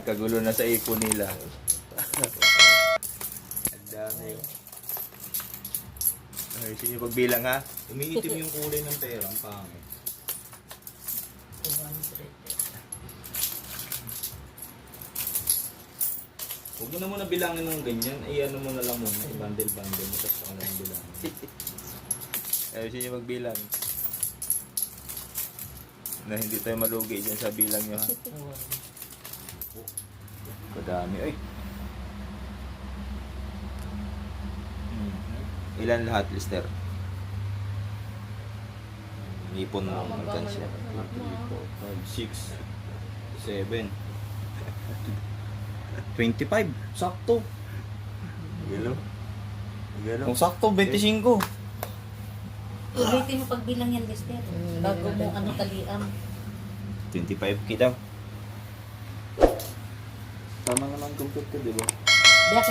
Nagkagulo na sa ipon nila. Ang dami. Ay, sige pagbilang ha. Umiitim yung kulay ng pera, ang pangit. 200. Huwag mo na muna bilangin ng ganyan, ay ano mo na lang muna, i-bundle-bundle mo, tapos ako na lang bilangin. Ay, sige magbilang. Na hindi tayo malugi dyan sa bilang nyo ha. Kadami. Ay! Ilan lahat, Lister? Ipon mo ang magkansya. 3, 4, 5, 6, 7. 25, sakto. Galo. Galo. Kung sakto, 25. Ulitin mo pagbilang yan, Mister. Bago mo ano talian. 25 kita. Tama naman compute ka, di ba? Biyakin